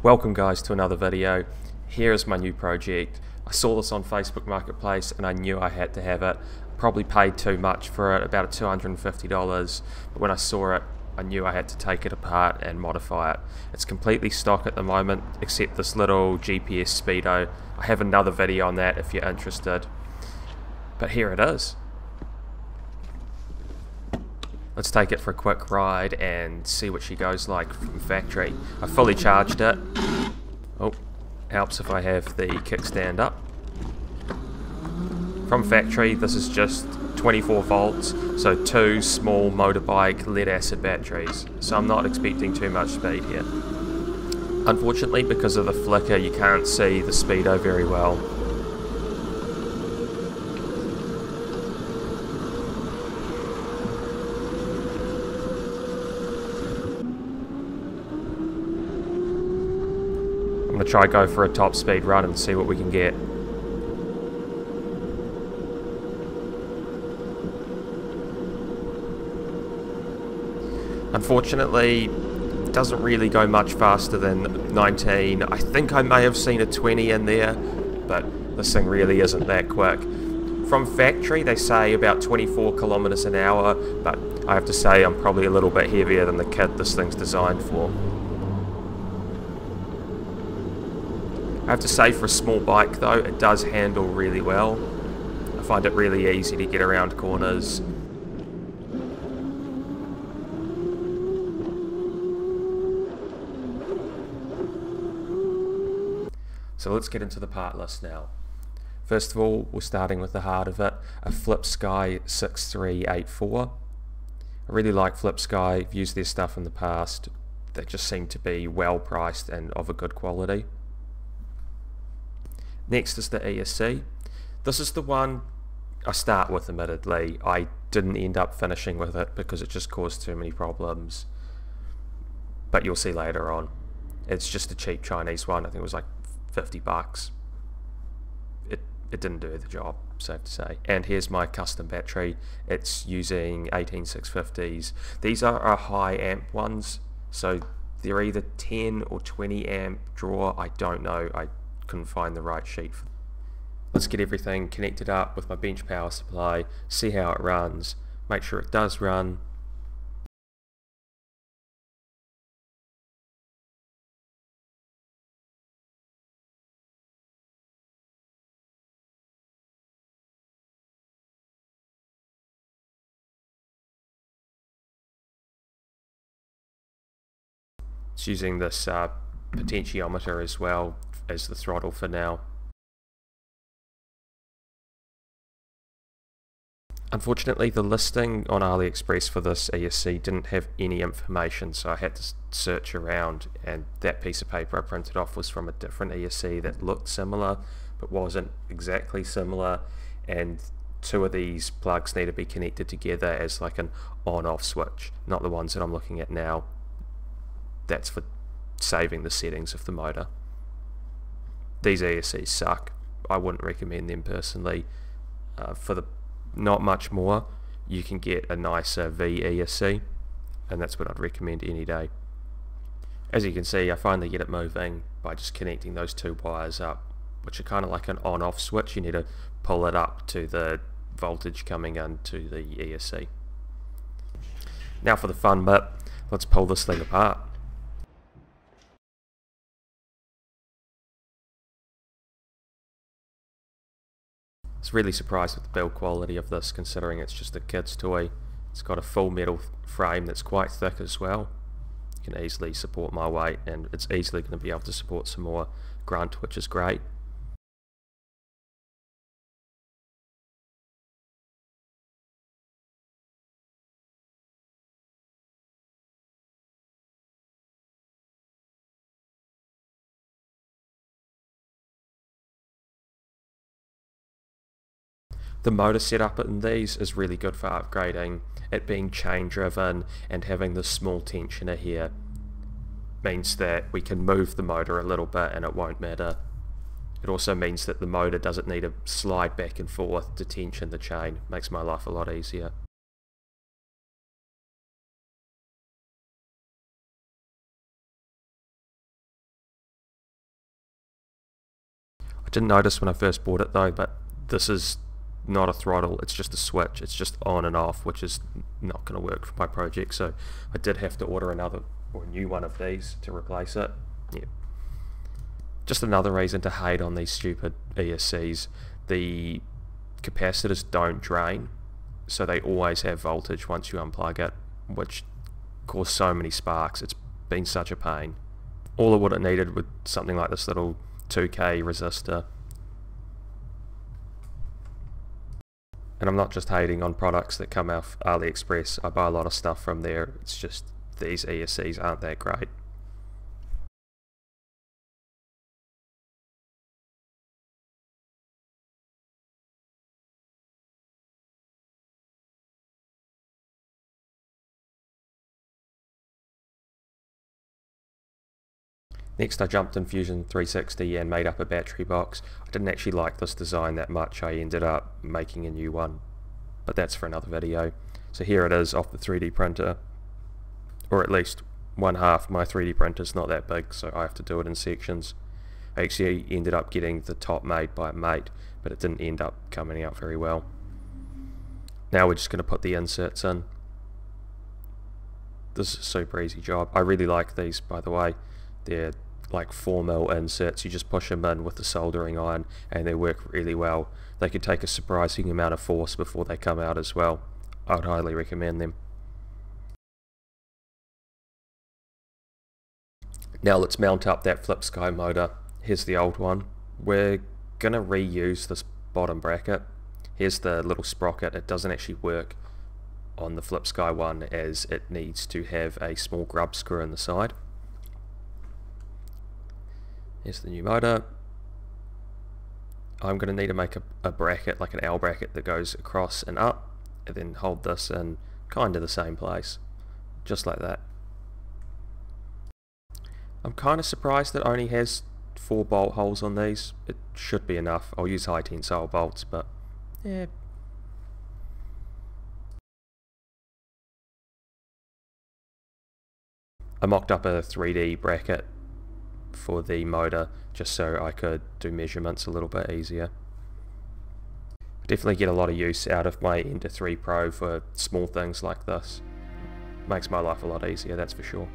Welcome guys to another video. Here is my new project. I saw this on Facebook Marketplace and I knew I had to have it. Probably paid too much for it, about $250, but when I saw it I knew I had to take it apart and modify it. It's completely stock at the moment except this little GPS speedo. I have another video on that if you're interested, but here it is. Let's take it for a quick ride and see what she goes like from factory. I fully charged it. Oh, helps if I have the kickstand up. From factory, this is just 24 volts, so two small motorbike lead acid batteries. So I'm not expecting too much speed here. Unfortunately, because of the flicker, you can't see the speedo very well. I'm going to try go for a top speed run and see what we can get. Unfortunately, it doesn't really go much faster than 19. I think I may have seen a 20 in there, but this thing really isn't that quick. From factory they say about 24 kilometers an hour, but I have to say I'm probably a little bit heavier than the kit this thing's designed for. I have to say, for a small bike though, it does handle really well. I find it really easy to get around corners. So let's get into the part list now. First of all, we're starting with the heart of it, a FlipSky 6384. I really like FlipSky, I've used their stuff in the past. They just seem to be well priced and of a good quality. Next is the ESC. This is the one I start with, admittedly. I didn't end up finishing with it because it just caused too many problems. But you'll see later on. It's just a cheap Chinese one. I think it was like 50 bucks. It didn't do the job, safe to say. And here's my custom battery. It's using 18650s. These are high amp ones, so they're either 10 or 20 amp draw. I don't know. I couldn't find the right sheet. Let's get everything connected up with my bench power supply, see how it runs, make sure it does run. It's using this potentiometer as well as the throttle for now. Unfortunately, the listing on AliExpress for this ESC didn't have any information, so I had to search around, and that piece of paper I printed off was from a different ESC that looked similar but wasn't exactly similar, and two of these plugs need to be connected together as like an on-off switch, not the ones that I'm looking at now. That's for saving the settings of the motor. These ESCs suck. I wouldn't recommend them personally. For the not much more, you can get a nicer V ESC, and that's what I'd recommend any day. As you can see, I finally get it moving by just connecting those two wires up, which are kind of like an on-off switch. You need to pull it up to the voltage coming into the ESC. Now for the fun bit, let's pull this thing apart. I was really surprised with the build quality of this, considering it's just a kid's toy. It's got a full metal frame that's quite thick as well. You can easily support my weight, and it's easily going to be able to support some more grunt, which is great. The motor setup in these is really good for upgrading. It being chain driven and having this small tensioner here means that we can move the motor a little bit and it won't matter. It also means that the motor doesn't need to slide back and forth to tension the chain. Makes my life a lot easier. I didn't notice when I first bought it though, but this is not a throttle, it's just a switch. It's just on and off, which is not going to work for my project, so I did have to order another or a new one of these to replace it. Yeah. Just another reason to hate on these stupid ESCs. The capacitors don't drain, so they always have voltage once you unplug it, which causes so many sparks. It's been such a pain. All of what it needed with something like this little 2K resistor. And I'm not just hating on products that come off AliExpress. I buy a lot of stuff from there. It's just these ESCs aren't that great. Next I jumped in Fusion 360 and made up a battery box. I didn't actually like this design that much. I ended up making a new one, but that's for another video. So here it is off the 3D printer, or at least one half. My 3D printer's not that big, so I have to do it in sections. I actually ended up getting the top made by a mate, but it didn't end up coming out very well. Now we're just going to put the inserts in. This is a super easy job. I really like these, by the way. They're like 4mm inserts. You just push them in with the soldering iron and they work really well. They can take a surprising amount of force before they come out as well. I would highly recommend them. Now let's mount up that FlipSky motor. Here's the old one. We're gonna reuse this bottom bracket. Here's the little sprocket. It doesn't actually work on the FlipSky one as it needs to have a small grub screw in the side. Here's the new motor. I'm going to need to make a bracket, like an L bracket that goes across and up, and then hold this in kind of the same place, just like that. I'm kind of surprised that it only has 4 bolt holes on these. It should be enough. I'll use high tensile bolts, but yeah. I mocked up a 3D bracket for the motor just so I could do measurements a little bit easier. Definitely get a lot of use out of my Ender 3 Pro for small things like this. Makes my life a lot easier, that's for sure.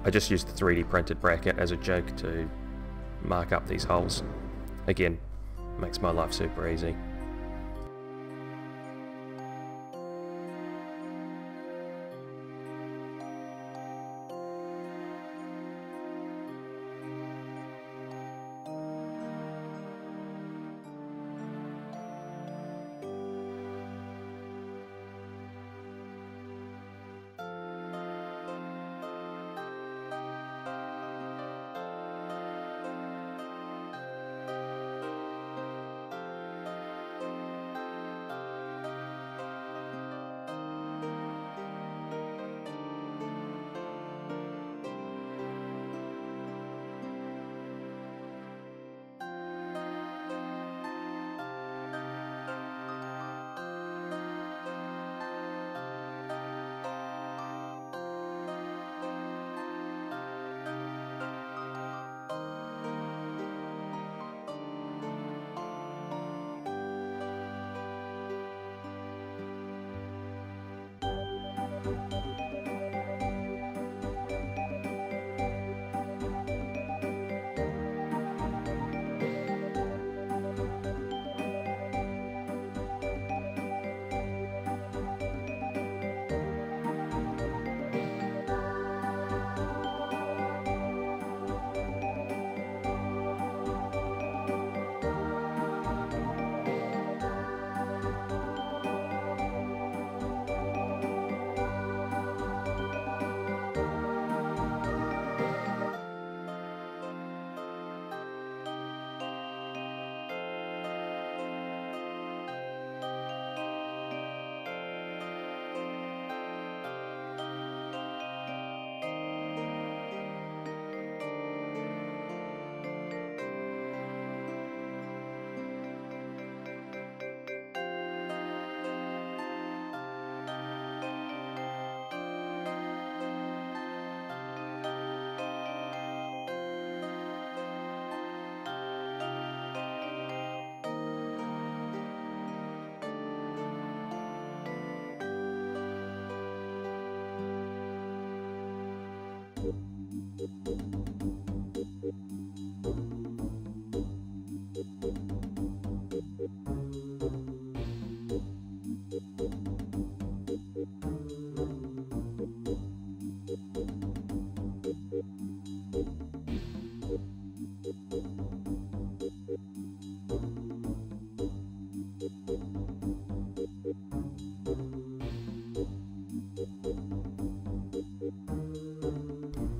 I just used the 3D printed bracket as a jig to mark up these holes. Again, makes my life super easy.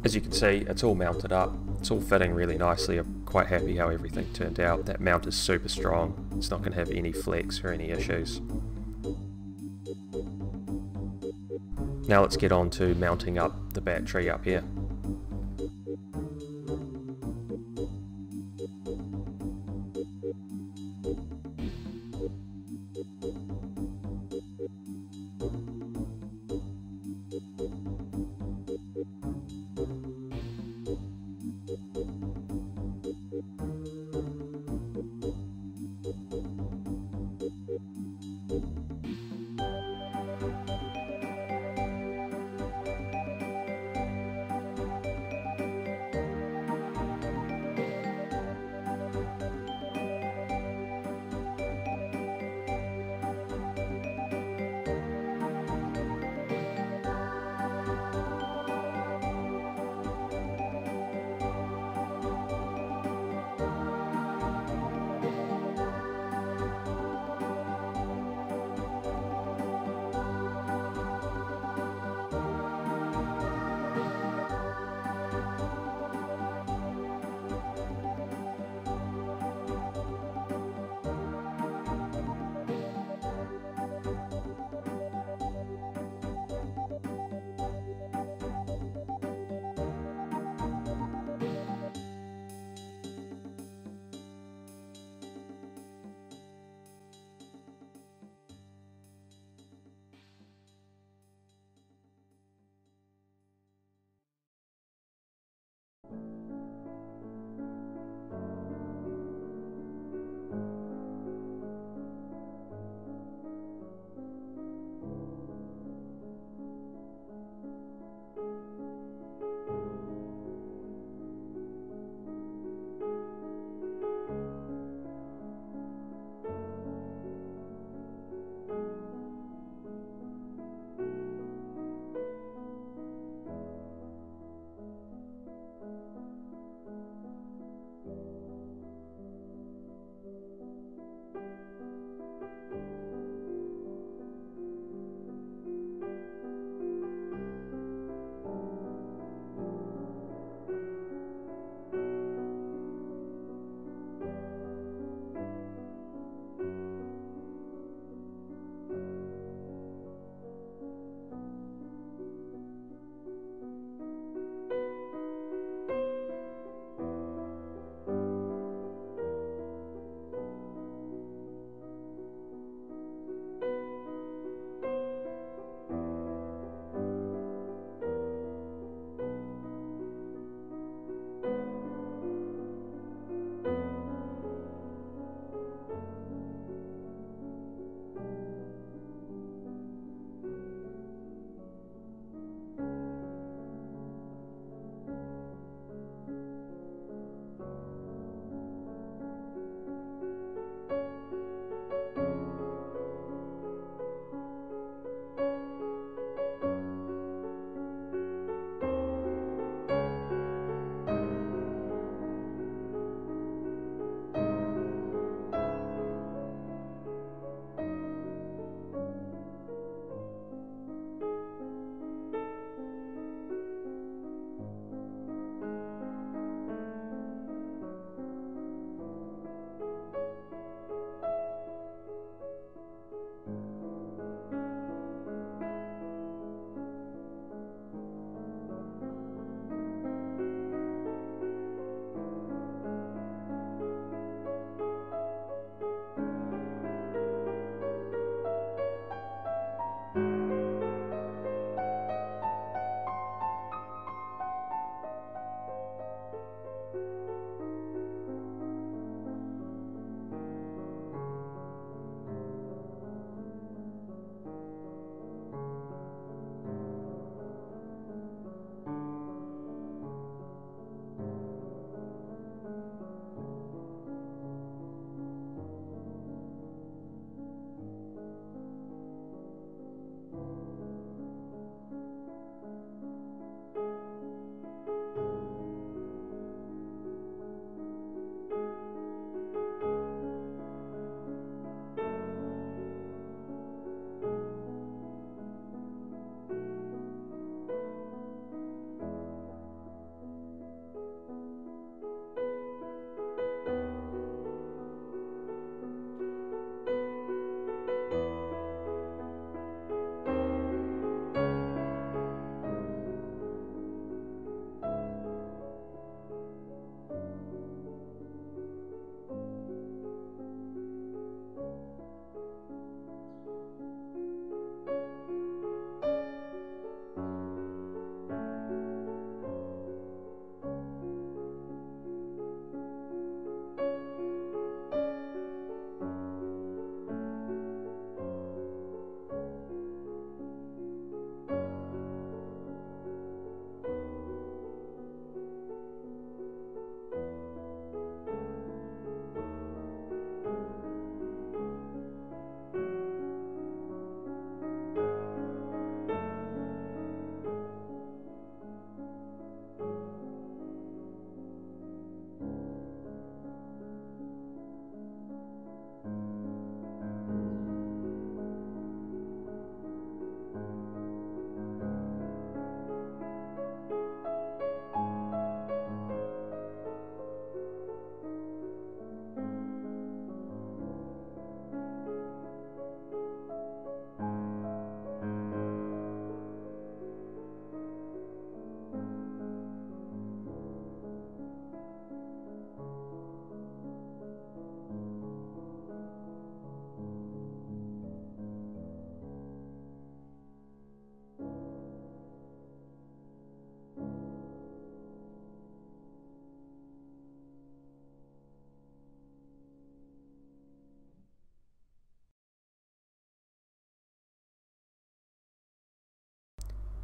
As you can see, it's all mounted up, it's all fitting really nicely. I'm quite happy how everything turned out. That mount is super strong, it's not going to have any flex or any issues. Now let's get on to mounting up the battery up here.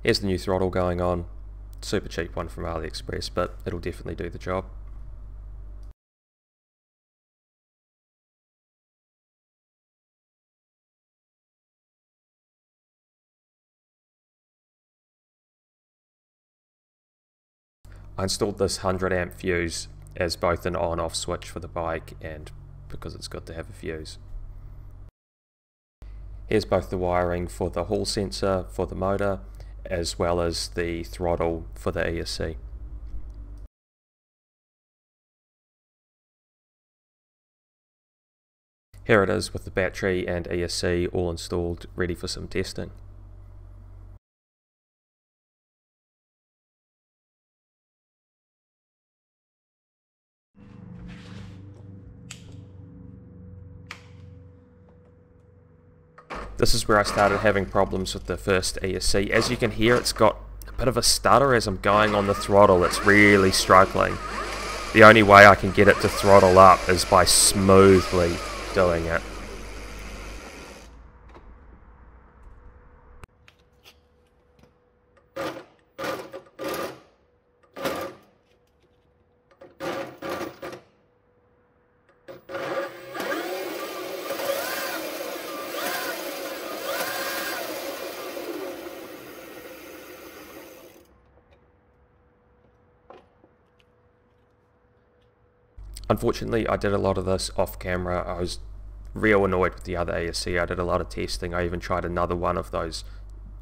Here's the new throttle going on. Super cheap one from AliExpress, but it'll definitely do the job. I installed this 100 amp fuse as both an on-off switch for the bike and because it's good to have a fuse. Here's both the wiring for the hall sensor for the motor as well as the throttle for the ESC. Here it is with the battery and ESC all installed, ready for some testing. This is where I started having problems with the first ESC. As you can hear, it's got a bit of a stutter as I'm going on the throttle. It's really struggling. The only way I can get it to throttle up is by smoothly doing it. Unfortunately, I did a lot of this off camera. I was real annoyed with the other ESC. I did a lot of testing. I even tried another one of those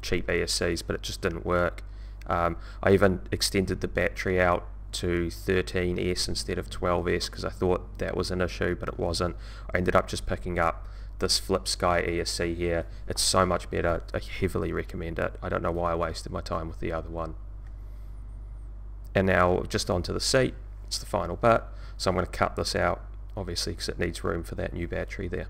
cheap ESCs, but it just didn't work. I even extended the battery out to 13S instead of 12S because I thought that was an issue, but it wasn't. I ended up just picking up this FlipSky ESC here. It's so much better. I heavily recommend it. I don't know why I wasted my time with the other one. And now just onto the seat. It's the final bit. So I'm going to cut this out, obviously, because it needs room for that new battery there.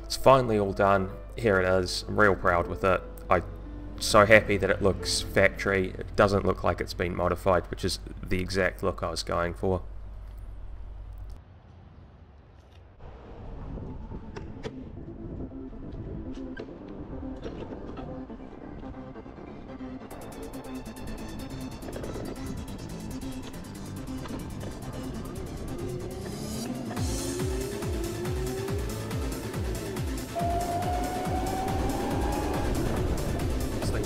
It's finally all done. Here it is. I'm real proud with it. I'm so happy that it looks factory. It doesn't look like it's been modified, which is the exact look I was going for.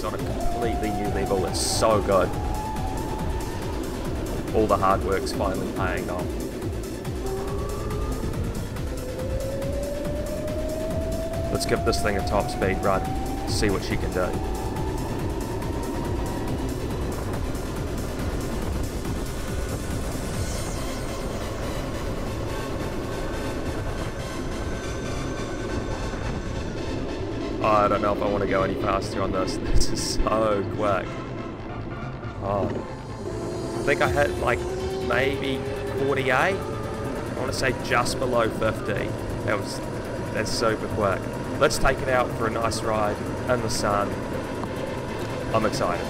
thing's on a completely new level. It's so good. All the hard work's finally paying off. Let's give this thing a top speed run, see what she can do. I don't know if I want to go any faster on this. This is so quick. Oh. I think I hit like maybe 48. I want to say just below 50. That's super quick. Let's take it out for a nice ride in the sun. I'm excited.